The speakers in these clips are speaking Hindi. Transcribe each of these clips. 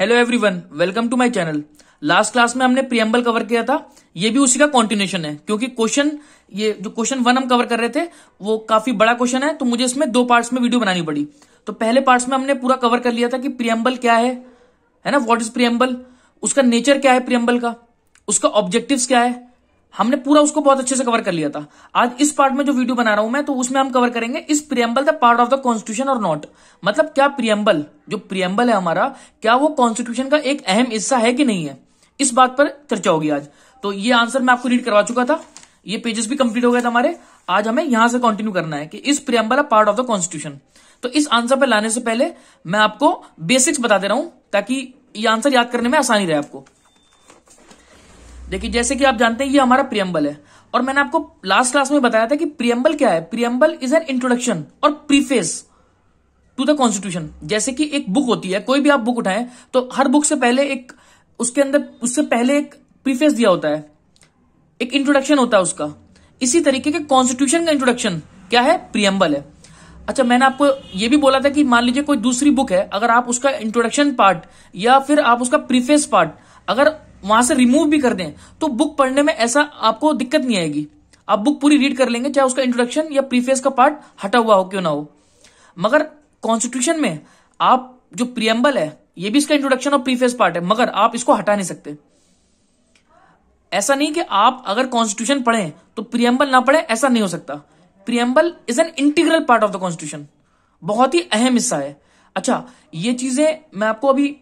Hello everyone, welcome to my channel. Last class में हमने प्रियम्बल कवर किया था, ये भी उसी का कंटिन्यूएशन है क्योंकि ये जो क्वेश्चन 1 हम कवर कर रहे थे वो काफी बड़ा क्वेश्चन है, तो मुझे इसमें 2 पार्ट्स में वीडियो बनानी पड़ी। तो पहले पार्ट्स में हमने पूरा कवर कर लिया था कि प्रियम्बल क्या है ना, व्हाट इज प्रियम्बल, उसका नेचर क्या है प्रियम्बल का, उसका ऑब्जेक्टिव्स क्या है, हमने पूरा उसको बहुत अच्छे से कवर कर लिया था। आज इस पार्ट में जो वीडियो बना रहा हूं मैं, तो उसमें हम कवर करेंगे इस preamble the part of the constitution और नॉट। मतलब क्या प्रियम्बल, जो प्रियम्बल है हमारा, क्या वो कॉन्स्टिट्यूशन का एक अहम हिस्सा है कि नहीं है, इस बात पर चर्चा होगी आज। तो ये आंसर मैं आपको रीड करवा चुका था, ये पेजेस भी कंप्लीट हो गए थे हमारे। आज हमें यहां से कंटिन्यू करना है कि इस preamble a part of the constitution. तो इस आंसर पर लाने से पहले मैं आपको बेसिक्स बता दे रहा हूं ताकि ये आंसर याद करने में आसानी रहे आपको। देखिए, जैसे कि आप जानते हैं ये हमारा प्रियम्बल है, और मैंने आपको लास्ट क्लास में बताया था कि प्रियम्बल क्या है। प्रियम्बल इज एन इंट्रोडक्शन और प्रीफेस टू द कॉन्स्टिट्यूशन। जैसे कि एक बुक होती है, कोई भी आप बुक उठाएं तो हर बुक से पहले एक उससे पहले एक प्रीफेस दिया होता है, एक इंट्रोडक्शन होता है उसका। इसी तरीके के कॉन्स्टिट्यूशन का इंट्रोडक्शन क्या है, प्रियम्बल है। अच्छा, मैंने आपको यह भी बोला था कि मान लीजिए कोई दूसरी बुक है, अगर आप उसका इंट्रोडक्शन पार्ट या फिर आप उसका प्रीफेस पार्ट अगर वहां से रिमूव भी कर दें तो बुक पढ़ने में ऐसा आपको दिक्कत नहीं आएगी। आप बुक पूरी रीड कर लेंगे, चाहे उसका इंट्रोडक्शन या प्रीफेस का पार्ट हटा हुआ हो क्यों ना हो। मगर कॉन्स्टिट्यूशन में आप जो प्रियम्बल है, ये भी इसका इंट्रोडक्शन और प्रीफेस पार्ट है, मगर आप इसको हटा नहीं सकते। ऐसा नहीं कि आप अगर कॉन्स्टिट्यूशन पढ़ें तो प्रियम्बल ना पढ़े, ऐसा नहीं हो सकता। Preamble is an integral part of the constitution, बहुत ही अहम हिस्सा है। अच्छा, ये चीजें मैं आपको अभी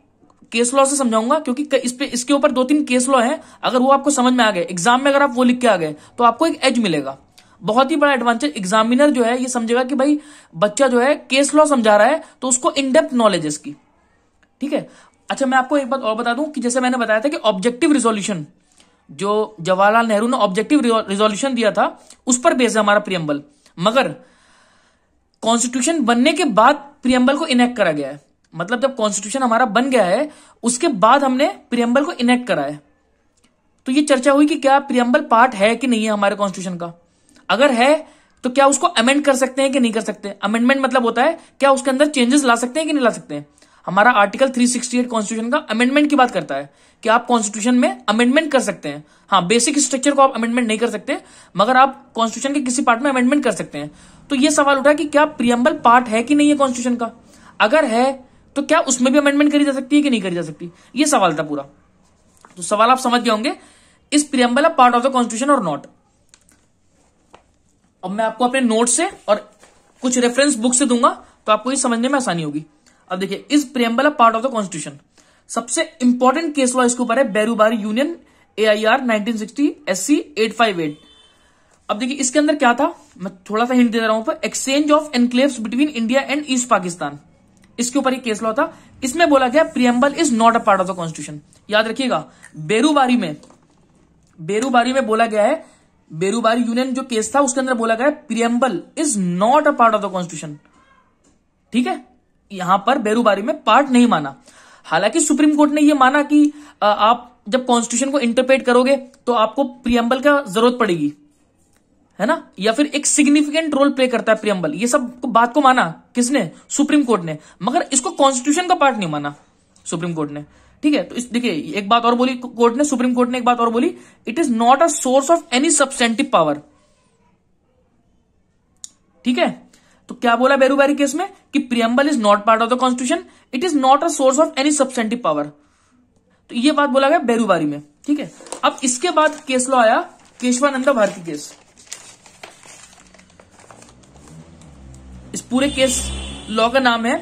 केस लॉ से समझाऊंगा क्योंकि इसके ऊपर 2-3 केस लॉ हैं। अगर वो आपको समझ में आ गए, एग्जाम में अगर आप वो लिख के आ गए तो आपको एक एज मिलेगा। बहुत ही बड़ा एडवांटेज, एग्जामिनर जो है ये समझेगा कि भाई बच्चा जो है केस लॉ समझा रहा है तो उसको इन डेप्थ नॉलेज है इसकी, ठीक है। अच्छा, मैं आपको एक बात और बता दूं कि जैसे मैंने बताया था कि ऑब्जेक्टिव रिजोल्यूशन, जो जवाहरलाल नेहरू ने ऑब्जेक्टिव रिजोल्यूशन दिया था, उस पर बेस है हमारा प्रियम्बल। मगर कॉन्स्टिट्यूशन बनने के बाद प्रियम्बल को इनेक्ट करा गया है। मतलब जब कॉन्स्टिट्यूशन हमारा बन गया है उसके बाद हमने प्रियम्बल को इनेक्ट करा है। तो ये चर्चा हुई कि क्या प्रियम्बल पार्ट है कि नहीं है हमारे कॉन्स्टिट्यूशन का। अगर है तो क्या उसको अमेंड कर सकते हैं कि नहीं कर सकते। अमेंडमेंट मतलब होता है क्या उसके अंदर चेंजेस ला सकते हैं कि नहीं ला सकते हैं। हमारा आर्टिकल 368 कॉन्स्टिट्यूशन का अमेंडमेंट की बात करता है कि आप कॉन्स्टिट्यूशन में अमेंडमेंट कर सकते हैं। हाँ, बेसिक स्ट्रक्चर को आप अमेंडमेंट नहीं कर सकते, मगर आप कॉन्स्टिट्यूशन के किसी पार्ट में अमेंडमेंट कर सकते हैं। तो ये सवाल उठा कि क्या प्रियम्बल पार्ट है कि नहीं है कॉन्स्टिट्यूशन का। अगर है तो क्या उसमें भी अमेंडमेंट करी जा सकती है कि नहीं करी जा सकती, ये सवाल था पूरा। तो सवाल आप समझ गए होंगे, इस preamble a part of the constitution और नॉट। अब मैं आपको अपने नोट से और कुछ रेफरेंस बुक से दूंगा तो आपको ये समझने में आसानी होगी। अब देखिए, इस preamble a part of the constitution, सबसे इंपॉर्टेंट केस लॉ इसके ऊपर है बेरूबारी यूनियन AIR 1960 SC 858। अब देखिए इसके अंदर क्या था, मैं थोड़ा सा हिंट दे रहा हूं पर exchange of enclaves between India and east Pakistan, इसके ऊपर एक केस लॉ था। इसमें बोला गया preamble is not a part of the constitution. याद रखिएगा, बेरूबारी में बोला गया है, बेरूबारी यूनियन जो केस था उसके अंदर बोला गया है preamble is not a part of the constitution, ठीक है। यहां पर बेरूबारी में पार्ट नहीं माना। हालांकि सुप्रीम कोर्ट ने यह माना कि आप जब कॉन्स्टिट्यूशन को इंटरप्रेट करोगे तो आपको प्रियम्बल का जरूरत पड़ेगी, है ना, या फिर एक सिग्निफिकेंट रोल प्ले करता है प्रियम्बल। ये सब बात को माना किसने, सुप्रीम कोर्ट ने, मगर इसको कॉन्स्टिट्यूशन का पार्ट नहीं माना सुप्रीम कोर्ट ने, ठीक है। तो देखिए एक बात और बोली कोर्ट ने, सुप्रीम कोर्ट ने एक बात और बोली, it is not a source of any substantive power, ठीक है। तो क्या बोला बेरूबारी केस में कि preamble is not part of the constitution, it is not a source of any substantive power. तो ये बात बोला गया बेरूबारी में, ठीक है। अब इसके बाद केस लॉ आया केशवानंदा भारती केस। इस पूरे केस लॉ का नाम है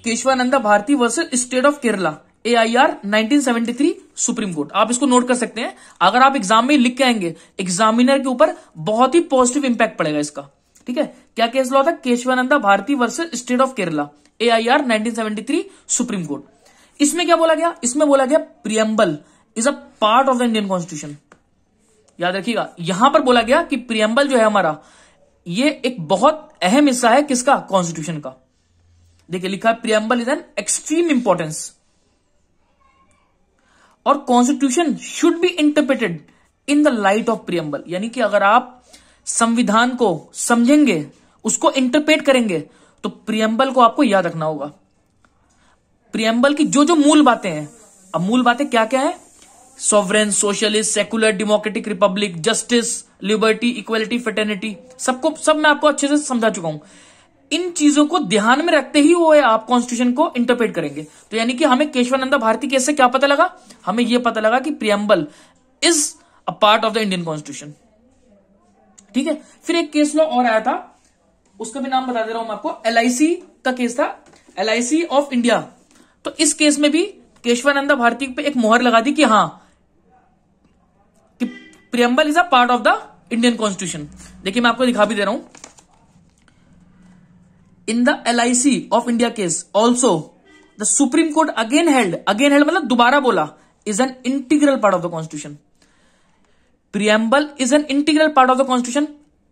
Keshavananda Bharati versus state of Kerala AIR 1973 Supreme Court. आप इसको नोट कर सकते हैं, अगर आप एग्जाम में लिख के आएंगे, एग्जामिनर के ऊपर बहुत ही पॉजिटिव इंपैक्ट पड़ेगा इसका, ठीक है। क्या केस लॉ था, Keshavananda Bharati versus state of Kerala AIR 1973 Supreme Court. इसमें क्या बोला गया, इसमें बोला गया preamble is a part of the Indian constitution. याद रखिएगा, यहां पर बोला गया कि प्रियम्बल जो है हमारा, ये एक बहुत अहम हिस्सा है किसका, कॉन्स्टिट्यूशन का। देखिए लिखा है preamble is an extreme importance और constitution should be interpreted in the light of preamble. यानी कि अगर आप संविधान को समझेंगे, उसको इंटरप्रेट करेंगे, तो प्रियम्बल को आपको याद रखना होगा। प्रियम्बल की जो जो मूल बातें हैं अब मूल बातें क्या क्या है? Sovereign, socialist, secular, democratic, Republic, justice, liberty, equality, fraternity, सब मैं आपको अच्छे से समझा चुका हूं। इन चीजों को ध्यान में रखते ही वो आप कॉन्स्टिट्यूशन को इंटरप्रेट करेंगे। तो यानी कि हमें केशवानंदा भारती केस से क्या पता लगा? हमें यह पता लगा कि preamble is a part of the Indian constitution. ठीक है, फिर एक केस लॉ और आया था, उसका भी नाम बता दे रहा हूं मैं आपको। LIC का केस था, LIC ऑफ इंडिया। तो इस केस में भी केशवानंदा भारती पे एक मोहर लगा दी कि हां, कि preamble is a part of the Indian constitution. देखिए मैं आपको दिखा भी दे रहा हूं। In the LIC of India case also the Supreme court again held मतलब दोबारा बोला, is an integral part of the constitution. Preamble is an integral part of the constitution.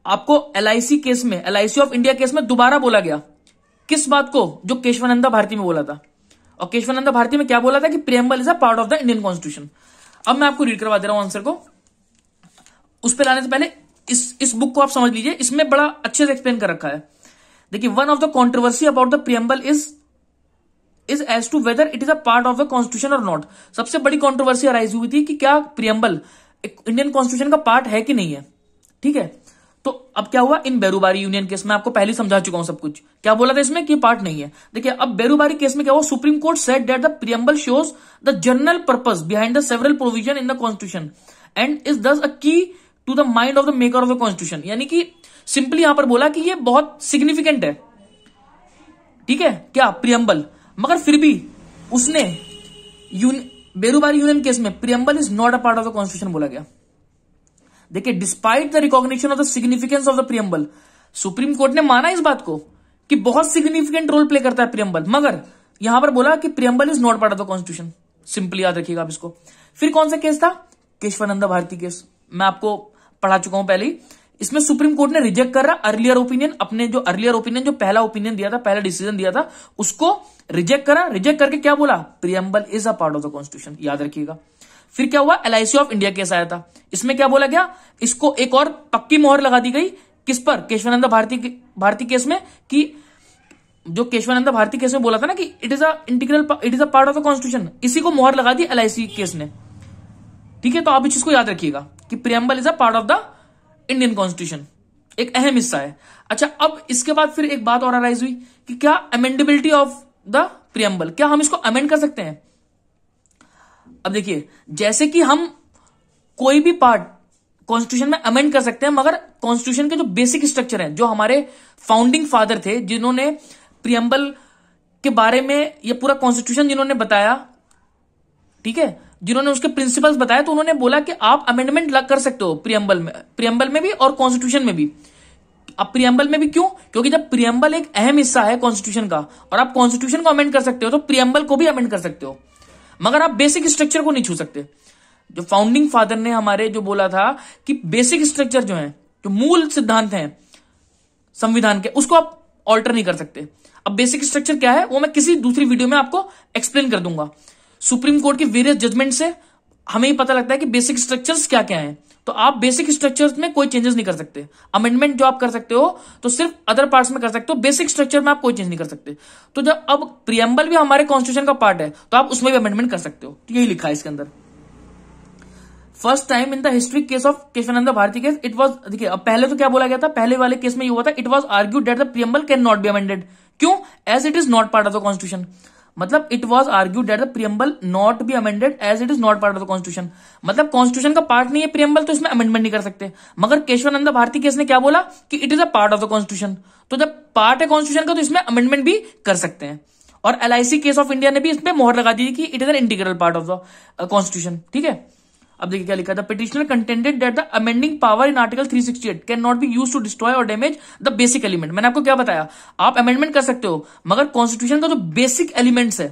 आपको LIC केस में, LIC ऑफ इंडिया केस में दोबारा बोला गया, किस बात को? जो केशवानंदा भारती में बोला था। और केशवानंदा भारती में क्या बोला था? कि preamble is a part of the Indian constitution. अब मैं आपको रीड करवा दे रहा हूं आंसर को। उस पर लाने से पहले इस बुक को आप समझ लीजिए, इसमें बड़ा अच्छे से एक्सप्लेन कर रखा है। देखिए, one of the controversy about the preamble is as to whether it is a part of the constitution और नॉट। सबसे बड़ी कॉन्ट्रोवर्सी अराइज हुई थी कि क्या प्रियम्बल एक इंडियन कॉन्स्टिट्यूशन का पार्ट है कि नहीं है। ठीक है, तो अब क्या हुआ? इन बेरूबारी यूनियन केस में आपको पहले समझा चुका हूं सब कुछ, क्या बोला था इसमें कि पार्ट नहीं है। देखिए, अब बेरूबारी केस में क्या हुआ? Supreme Court said that the preamble shows the general purpose behind the several provision in the constitution and is thus a key to the mind of the maker of the constitution. यानी कि सिंपली यहां पर बोला कि ये बहुत सिग्निफिकेंट है। ठीक है, क्या? प्रियम्बल। मगर फिर भी उसने बेरूबारी यूनियन केस में preamble is not a part of the constitution बोला गया। देखिए, despite the recognition of the significance of the preamble, supreme Court ने माना इस बात को कि बहुत सिग्निफिकेंट रोल प्ले करता है प्रियम्बल, मगर यहां पर बोला कि preamble is not part of the constitution. Simply याद रखिएगा आप इसको। फिर कौन सा केस था? केशवानंदा भारती केस। मैं आपको पढ़ा चुका हूं पहले ही। इसमें सुप्रीम कोर्ट ने रिजेक्ट कर रहा अर्लियर ओपिनियन, अपने जो अर्लियर ओपिनियन, जो पहला ओपिनियन दिया था, पहला डिसीजन दिया था, उसको रिजेक्ट करा। रिजेक्ट करके क्या बोला? Preamble is a part of the constitution. याद रखिएगा। फिर क्या हुआ? LIC ऑफ इंडिया केस आया था। इसमें क्या बोला गया? इसको एक और पक्की मोहर लगा दी गई, किस पर? केशवानंदा भारती केस में, कि जो केशवानंदा भारती केस में बोला था ना कि it is a part of the constitution, इसी को मोहर लगा दी LIC केस ने। ठीक है, तो आप इस चीज को याद रखिएगा कि preamble is a part of the Indian constitution, एक अहम हिस्सा है। अच्छा, अब इसके बाद फिर एक बात और अराइज हुई कि क्या अमेंडेबिलिटी ऑफ द प्रियम्बल, क्या हम इसको अमेंड कर सकते हैं? अब देखिए, जैसे कि हम कोई भी पार्ट कॉन्स्टिट्यूशन में अमेंड कर सकते हैं, मगर कॉन्स्टिट्यूशन के जो बेसिक स्ट्रक्चर हैं, जो हमारे फाउंडिंग फादर थे, जिन्होंने प्रियम्बल के बारे में ये पूरा कॉन्स्टिट्यूशन जिन्होंने बताया, ठीक है, जिन्होंने उसके प्रिंसिपल्स बताए, तो उन्होंने बोला कि आप अमेंडमेंट कर सकते हो प्रियम्बल में भी और कॉन्स्टिट्यूशन में भी। अब प्रियम्बल में भी क्यों? क्योंकि जब प्रियम्बल एक अहम हिस्सा है कॉन्स्टिट्यूशन का, और आप कॉन्स्टिट्यूशन को अमेंड कर सकते हो, तो प्रियम्बल को भी अमेंड कर सकते हो, मगर आप बेसिक स्ट्रक्चर को नहीं छू सकते। जो फाउंडिंग फादर ने हमारे जो बोला था कि बेसिक स्ट्रक्चर जो है, जो मूल सिद्धांत हैं संविधान के, उसको आप ऑल्टर नहीं कर सकते। अब बेसिक स्ट्रक्चर क्या है वो मैं किसी दूसरी वीडियो में आपको एक्सप्लेन कर दूंगा। सुप्रीम कोर्ट के वेरियस जजमेंट से हमें ही पता लगता है कि बेसिक स्ट्रक्चर्स क्या क्या हैं। तो आप बेसिक स्ट्रक्चर्स में कोई चेंजेस नहीं कर सकते। अमेंडमेंट जो आप कर सकते हो तो सिर्फ अदर पार्ट्स में कर सकते हो, बेसिक स्ट्रक्चर में आप कोई चेंज नहीं कर सकते। तो जब अब प्रियम्बल भी हमारे कॉन्स्टिट्यूशन का पार्ट है, तो आप उसमें भी अमेंडमेंट कर सकते हो। तो यही लिखा है इसके अंदर। First time in the history case of Keshavananda Bharati case it was, देखिए अब पहले तो क्या बोला गया था, पहले वाले केस में ये हुआ था, it was argued that the preamble can not be amended. क्यों? As it is not part of the constitution. मतलब it was argued that the preamble not be amended as it is not part of the constitution. मतलब कॉन्स्टिट्यूशन का पार्ट नहीं है प्रियम्बल, तो इसमें अमेंडमेंट नहीं कर सकते। मगर केशवानंदा भारती केस ने क्या बोला कि it is a part of the constitution. तो जब पार्ट है कॉन्स्टिट्यूशन का, तो इसमें अमेंडमेंट भी कर सकते हैं। और LIC केस ऑफ इंडिया ने भी इसमें मोहर लगा दी कि it is an integral part of the constitution. ठीक है, अब देखिए क्या लिखा था। Petitioner contended that the amending power in article 368 can not be used to destroy और डैमेज द बेसिक एलिमेंट। मैंने आपको क्या बताया, आप अमेंडमेंट कर सकते हो, मगर कॉन्स्टिट्यूशन का जो बेसिक एलिमेंट्स है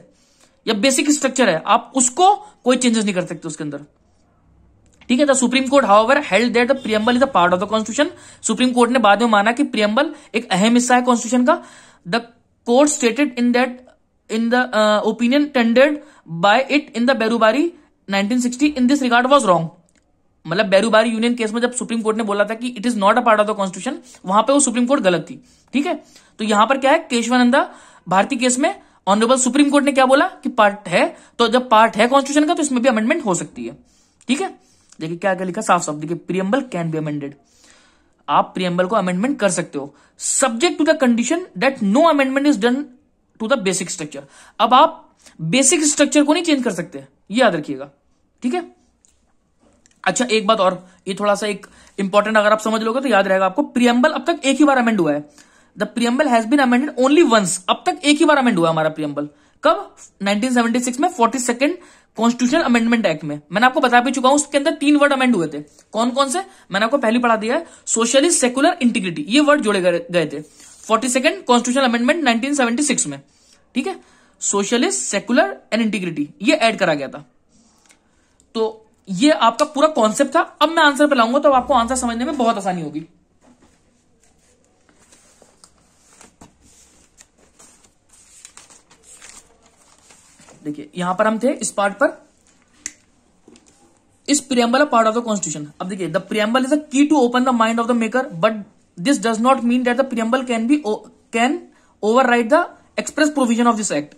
या बेसिक स्ट्रक्चर है, आप उसको कोई चेंजेस नहीं कर सकते उसके अंदर। ठीक है, the Supreme Court however held that the preamble is a part of the constitution. Supreme Court ने बाद में माना कि प्रियम्बल एक अहम हिस्सा है कॉन्स्टिट्यूशन का। The court stated in the opinion tendered bye it in the Berubari 1960 in this regard was wrong. मतलब बेरूबारी यूनियन केस में जब सुप्रीम कोर्ट ने बोला था कि it is not a part of the constitution, वहां पे वो सुप्रीम कोर्ट गलत थी। ठीक है, तो यहां पर क्या है, केशवानंदा भारती केस में ऑनरेबल सुप्रीम कोर्ट ने क्या बोला कि पार्ट है, तो जब पार्ट है कॉन्स्टिट्यूशन का तो इसमें भी अमेंडमेंट हो सकती है। ठीक है, देखिए क्या क्या लिखा साफ साफ, देखिए प्रियम्बल कैन बी अमेंडेड, आप प्रियम्बल को अमेंडमेंट कर सकते हो subject to the condition that no amendment is done to the basic structure. अब आप बेसिक स्ट्रक्चर को नहीं चेंज कर सकते, ये याद रखिएगा। ठीक है, अच्छा एक बात और, ये थोड़ा सा एक इंपॉर्टेंट, अगर आप समझ लोगे तो याद रहेगा आपको। प्रियम्बल अब तक एक ही बार अमेंड हुआ है, the preamble has been amended only once. अब तक एक ही बार अमेंड हुआ हमारा प्रियम्बल, कब? 1976 में 42nd कॉन्स्टिट्यूशनल अमेंडमेंट एक्ट में। मैंने आपको बता भी चुका हूं, उसके अंदर 3 वर्ड अमेंड हुए थे। कौन कौन से? मैंने आपको पहले पढ़ा दिया है, सोशलिस्ट, सेकुलर, इंटीग्रिटी, ये वर्ड जोड़े गए थे 42nd कॉन्स्टिट्यूशनल अमेंडमेंट 1976 में। ठीक है, सोशलिस्ट, सेकुलर एंड इंटीग्रिटी ये ऐड करा गया था। तो ये आपका पूरा कॉन्सेप्ट था। अब मैं आंसर पे लाऊंगा तो आपको आंसर समझने में बहुत आसानी होगी। देखिए यहां पर हम थे इस पार्ट पर, इस preamble of part of the constitution. अब देखिए, the preamble is a key to open the mind of the maker, but this does not mean that the preamble can override the express provision of this act.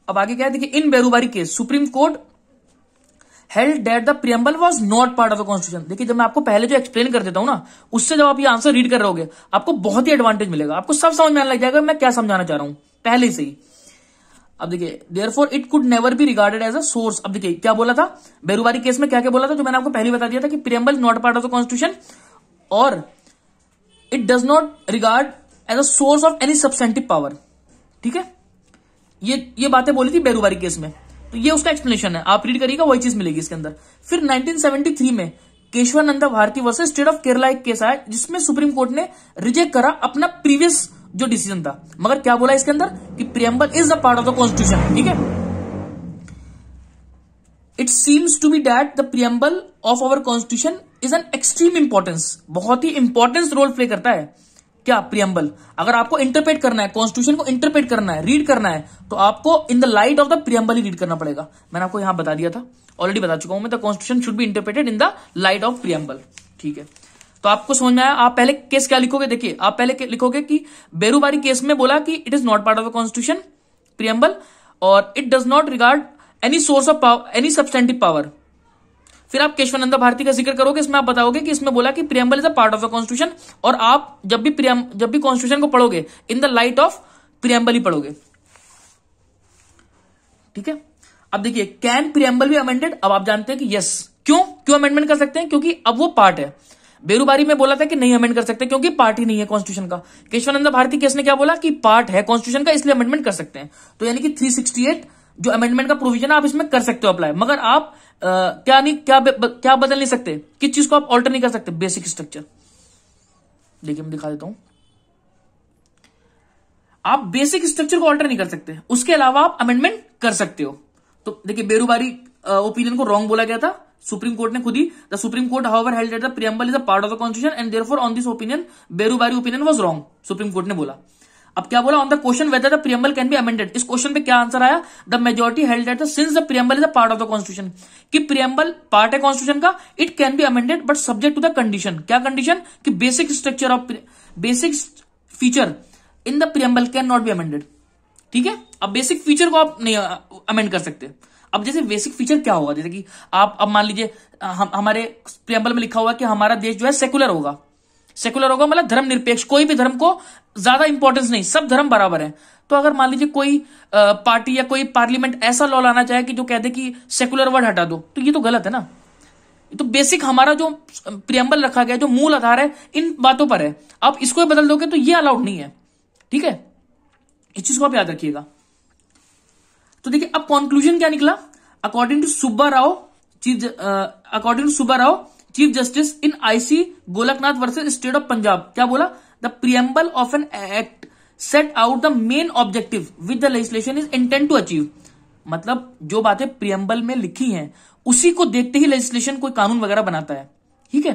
अब आगे क्या है, देखिए in Berubari case Supreme Court held that the preamble was not part of the constitution. देखिए जब मैं आपको पहले जो एक्सप्लेन कर देता हूं ना, उससे जब आप ये आंसर रीड कर रहोगे आपको बहुत ही एडवांटेज मिलेगा, आपको सब समझ में आने लग जाएगा मैं क्या समझाना चाह रहा हूं पहले से ही। अब देखिए, therefore it could never be regarded as a source. अब देखिए क्या बोला था बेरुबारी केस में, क्या क्या बोला था, जो मैंने आपको पहले बता दिया था कि preamble not part of the constitution और it does not regard as a source of any substantive power. ठीक है, ये बातें बोली थी बेरुबारी केस में, तो ये उसका एक्सप्लेनेशन है, आप रीड करिएगा वही चीज मिलेगी इसके अंदर। फिर 1973 में Keshavananda Bharati versus state of Kerala एक केस आया, जिसमें सुप्रीम कोर्ट ने रिजेक्ट करा अपना प्रीवियस जो डिसीजन था, मगर क्या बोला इसके अंदर कि preamble is a part of the constitution. ठीक है, it seems to be that the preamble of our constitution is an extreme importance, बहुत ही इंपॉर्टेंस रोल प्ले करता है क्या प्रियम्बल। अगर आपको इंटरप्रेट करना है, कॉन्स्टिट्यूशन को इंटरप्रेट करना है, रीड करना है, तो आपको इन the light of the preamble he read करना पड़ेगा। मैंने आपको यहां बता दिया था, ऑलरेडी बता चुका हूं मैं, the constitution should be interpreted in the light of preamble. ठीक है, तो आपको समझ में आया। आप पहले केस क्या लिखोगे, देखिए आप पहले लिखोगे कि बेरुबारी केस में बोला कि it is not part of the constitution preamble, और it does not regard any source of power, any substantive power. फिर आप केशवानंद भारती का जिक्र करोगे, इसमें आप बताओगे कि इसमें बोला कि preamble is a part of the constitution, और आप जब भी कॉन्स्टिट्यूशन को पढ़ोगे in the light of preamble ही पढ़ोगे। ठीक है, अब देखिए कैन प्रियम्बल भी अमेंडेड। अब आप जानते हैं कि यस, क्यों अमेंडमेंट कर सकते हैं, क्योंकि अब वो पार्ट है। बेरुबारी में बोला था कि नहीं अमेंड कर सकते क्योंकि पार्ट ही नहीं है कॉन्स्टिट्यूशन का। केशवानंद भारती केस ने क्या बोला कि पार्ट है कॉन्स्टिट्यूशन का, इसलिए अमेंडमेंट कर सकते हैं। तो यानी कि 368 जो अमेंडमेंट का प्रोविजन है आप इसमें कर सकते हो अप्लाई, मगर आप क्या बदल नहीं सकते, किस चीज को आप ऑल्टर नहीं कर सकते, बेसिक स्ट्रक्चर। देखिए मैं दिखा देता हूं, आप बेसिक स्ट्रक्चर को ऑल्टर नहीं कर सकते, उसके अलावा आप अमेंडमेंट कर सकते हो। तो देखिए बेरुबारी ओपिनियन को रॉन्ग बोला गया था सुप्रीम कोर्ट ने खुद ही। The Supreme Court however held that the preamble is a part of the constitution and therefore on this opinion Berubari opinion was wrong, Supreme Court ने बोला। अब क्या बोला, on the question whether the preamble can be amended, इस क्वेश्चन पे क्या आंसर आया, the majority held that since the preamble is a part of the constitution, कि प्रियम्बल पार्ट है कॉन्स्टिट्यूशन का, it can be amended but subject to the condition. क्या कंडीशन, कि basic structure of basic feature in the preamble can not be amended. ठीक है, अब बेसिक फीचर को आप नहीं अमेंड कर सकते। अब जैसे बेसिक फीचर क्या होगा, जैसे कि आप अब मान लीजिए हमारे प्रियम्बल में लिखा हुआ कि हमारा देश जो है सेकुलर होगा, सेकुलर होगा मतलब धर्म निरपेक्ष, कोई भी धर्म को ज्यादा इंपॉर्टेंस नहीं, सब धर्म बराबर है। तो अगर मान लीजिए कोई पार्टी या कोई पार्लियामेंट ऐसा लॉ लाना चाहे कि जो कहते कि सेकुलर वर्ड हटा दो, तो ये तो गलत है ना। तो बेसिक हमारा जो प्रियम्बल रखा गया, जो मूल आधार है, इन बातों पर है। आप इसको बदल दोगे तो ये अलाउड नहीं है। ठीक है, इस चीज को आप याद रखिएगा। तो देखिए अब कंक्लूजन क्या निकला, according to Subba Rao chief justice in I C Golaknath versus state of Punjab, क्या बोला, the preamble of an act set out the main objective with the legislation is intent to achieve. मतलब जो बातें प्रियम्बल में लिखी हैं उसी को देखते ही लेजिस्लेशन कोई कानून वगैरह बनाता है। ठीक है,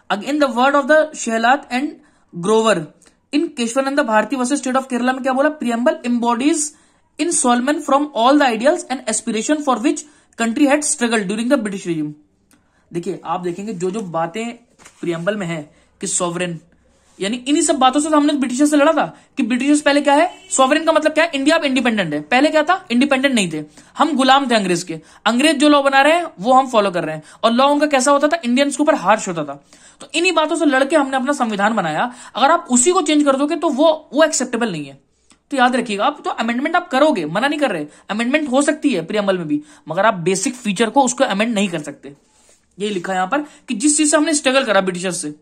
again the word of the Shelat and Grover in Kesavananda Bharati versus state of Kerala में क्या बोला, preamble embodies in solemn from all the ideals and aspiration for which country had struggle during the British regime. देखिए आप देखेंगे जो जो बातें प्रियम्बल में है कि सॉवरेन यानी इन्हीं सब बातों से तो हमने ब्रिटिशर्स से लड़ा था कि ब्रिटिशर्स पहले क्या है, सॉवरेन का मतलब क्या है, इंडिया अब इंडिपेंडेंट है। पहले क्या था, इंडिपेंडेंट नहीं थे, हम गुलाम थे अंग्रेज के। अंग्रेज जो लॉ बना रहे हैं वो हम फॉलो कर रहे हैं, और लॉ उनका कैसा होता था, इंडियंस के ऊपर हार्श होता था। तो इन्हीं बातों से लड़के हमने अपना संविधान बनाया। अगर आप उसी को चेंज कर दोगे तो वो एक्सेप्टेबल नहीं है। तो याद रखिएगा, आप तो अमेंडमेंट आप करोगे, मना नहीं कर रहे, अमेंडमेंट हो सकती है प्रीएम्बल में भी, मगर आप बेसिक फीचर को उसको अमेंड नहीं कर सकते। यही लिखा है यहां पर कि जिस चीज से हमने स्ट्रगल करा ब्रिटिशर्स से,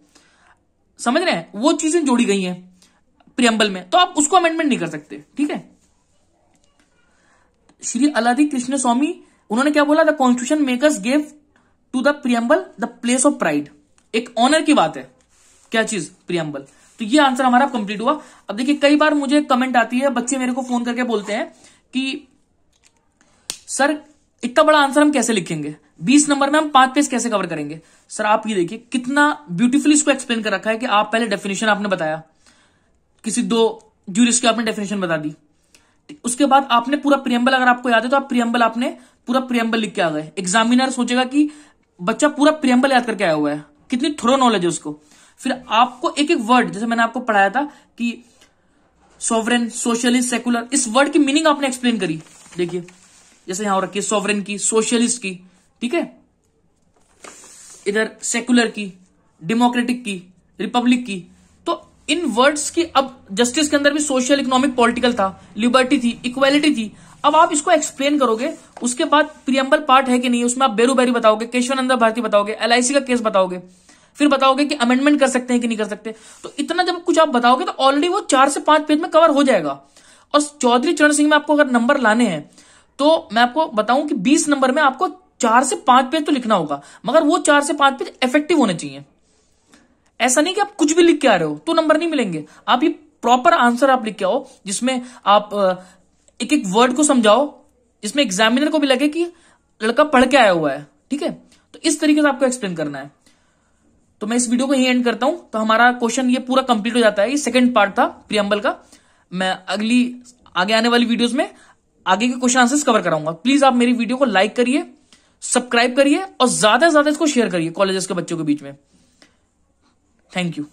समझ रहे हैं, वो चीजें जोड़ी गई हैं प्रीएम्बल में, तो आप उसको अमेंडमेंट नहीं कर सकते। ठीक है। श्री अलादी कृष्ण स्वामी उन्होंने क्या बोला, the constitution makers gave to the preamble the place of pride. एक ऑनर की बात है, क्या चीज, प्रीएम्बल। तो ये आंसर हमारा कंप्लीट हुआ। अब देखिए, कई बार मुझे कमेंट आती है, बच्चे मेरे को फोन करके बोलते हैं कि सर इतना बड़ा आंसर हम कैसे लिखेंगे, 20 नंबर में हम 5 पेज कैसे कवर करेंगे। सर आप ये देखिए कितना ब्यूटीफुली इसको एक्सप्लेन कर रखा है कि आप पहले डेफिनेशन आपने बताया, किसी 2 ज्यूरिस्ट की आपने डेफिनेशन बता दी, उसके बाद आपने पूरा प्रीएम्बल, अगर आपको याद है तो आप प्रीएम्बल, आपने पूरा प्रीएम्बल लिख के आ गए। एग्जामिनर सोचेगा कि बच्चा पूरा प्रीएम्बल याद करके आया हुआ है, कितनी थोरो नॉलेज है उसको। फिर आपको एक एक वर्ड, जैसे मैंने आपको पढ़ाया था कि सॉवरेन, सोशलिस्ट, सेकुलर, इस वर्ड की मीनिंग आपने एक्सप्लेन करी। देखिए जैसे यहां रखी है सॉवरेन की, सोशलिस्ट की, ठीक है, इधर सेकुलर की, डेमोक्रेटिक की, रिपब्लिक की। तो इन वर्ड्स की, अब जस्टिस के अंदर भी सोशल, इकोनॉमिक, पॉलिटिकल था, लिबर्टी थी, इक्वालिटी थी। अब आप इसको एक्सप्लेन करोगे, उसके बाद प्रीएम्बल पार्ट है कि नहीं, उसमें आप बेरूबेरी बताओगे, केशवानंद भारती बताओगे, एलआईसी का केस बताओगे, फिर बताओगे कि अमेंडमेंट कर सकते हैं कि नहीं कर सकते। तो इतना जब कुछ आप बताओगे तो ऑलरेडी वो 4 से 5 पेज में कवर हो जाएगा। और चौधरी चरण सिंह में आपको अगर नंबर लाने हैं तो मैं आपको बताऊं कि 20 नंबर में आपको 4 से 5 पेज तो लिखना होगा, मगर वो 4 से 5 पेज इफेक्टिव होने चाहिए। ऐसा नहीं कि आप कुछ भी लिख के आ रहे हो तो नंबर नहीं मिलेंगे। आप ये प्रॉपर आंसर आप लिख के आओ, जिसमें आप एक एक वर्ड को समझाओ, जिसमें एग्जामिनर को भी लगे कि लड़का पढ़ के आया हुआ है। ठीक है, तो इस तरीके से आपको एक्सप्लेन करना है। तो मैं इस वीडियो को यही एंड करता हूं। तो हमारा क्वेश्चन ये पूरा कंप्लीट हो जाता है। ये सेकंड पार्ट था प्रीएम्बल का। मैं आगे आने वाली वीडियोस में आगे के क्वेश्चन आंसर्स कवर कराऊंगा। प्लीज आप मेरी वीडियो को लाइक करिए, सब्सक्राइब करिए और ज्यादा से ज्यादा इसको शेयर करिए कॉलेजेस के बच्चों के बीच में। Thank you.